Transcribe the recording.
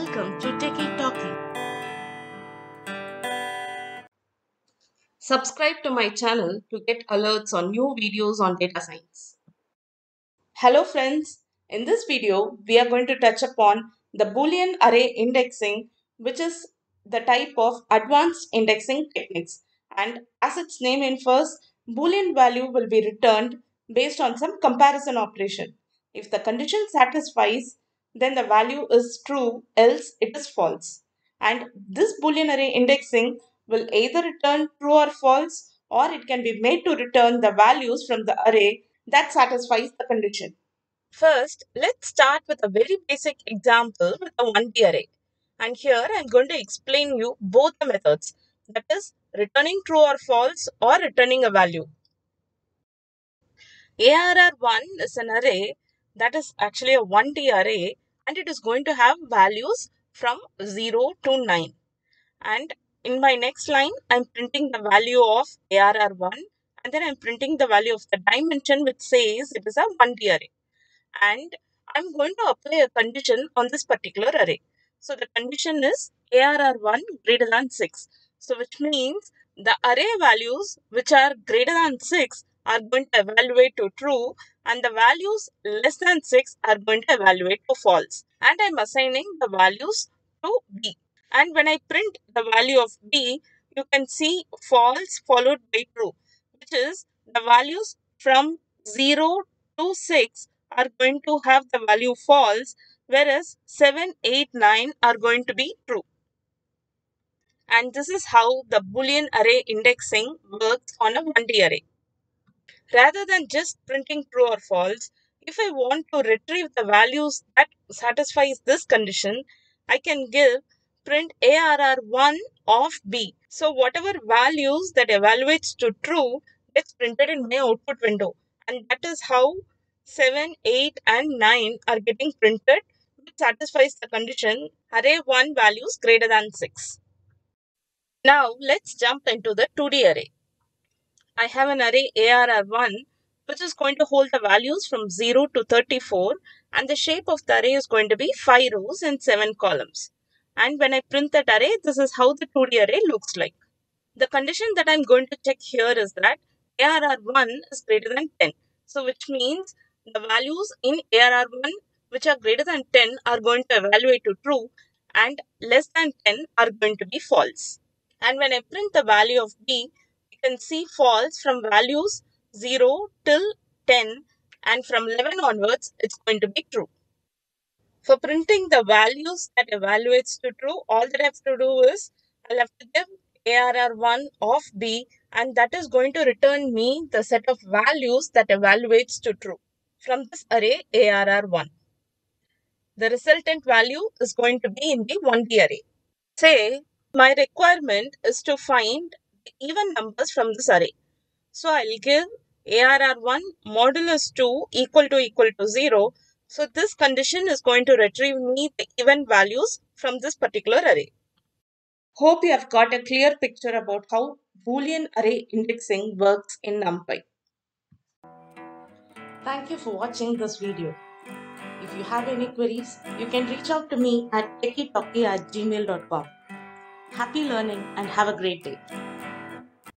Welcome to Techie Talkie. Subscribe to my channel to get alerts on new videos on data science. Hello friends, in this video we are going to touch upon the Boolean array indexing, which is the type of advanced indexing techniques, and as its name infers, Boolean value will be returned based on some comparison operation. If the condition satisfies, then the value is true, else it is false. And this Boolean array indexing will either return true or false, or it can be made to return the values from the array that satisfies the condition. First, let's start with a very basic example with a 1D array. And here I'm going to explain you both the methods, that is returning true or false or returning a value. ARR1 is an array that is actually a 1D array, and it is going to have values from 0 to 9. And in my next line, I'm printing the value of ARR1, and then I'm printing the value of the dimension, which says it is a 1D array. And I'm going to apply a condition on this particular array. So the condition is ARR1 greater than 6. So which means the array values which are greater than 6 are going to evaluate to true, and the values less than 6 are going to evaluate to false. And I'm assigning the values to B. And when I print the value of B, you can see false followed by true, which is the values from 0 to 6 are going to have the value false, whereas 7, 8, 9 are going to be true. And this is how the Boolean array indexing works on a 1D array. Rather than just printing true or false, if I want to retrieve the values that satisfies this condition, I can give print ARR1 of B. So whatever values that evaluates to true gets printed in my output window. And that is how 7, 8 and 9 are getting printed, which satisfies the condition array 1 values greater than 6. Now let's jump into the 2D array. I have an array ARR1 which is going to hold the values from 0 to 34, and the shape of the array is going to be 5 rows and 7 columns. And when I print that array, this is how the 2D array looks like. The condition that I'm going to check here is that ARR1 is greater than 10. So which means the values in ARR1 which are greater than 10 are going to evaluate to true, and less than 10 are going to be false. And when I print the value of B, you can see false from values 0 till 10, and from 11 onwards, it's going to be true. For printing the values that evaluates to true, all that I have to do is I'll have to give ARR1 of B, and that is going to return me the set of values that evaluates to true from this array ARR1. The resultant value is going to be in the 1D array. Say my requirement is to find even numbers from this array. So I'll give ARR1 modulus 2 equal to 0. So this condition is going to retrieve me the even values from this particular array. Hope you have got a clear picture about how Boolean array indexing works in NumPy. Thank you for watching this video. If you have any queries, you can reach out to me at techietalkie@gmail.com. Happy learning and have a great day.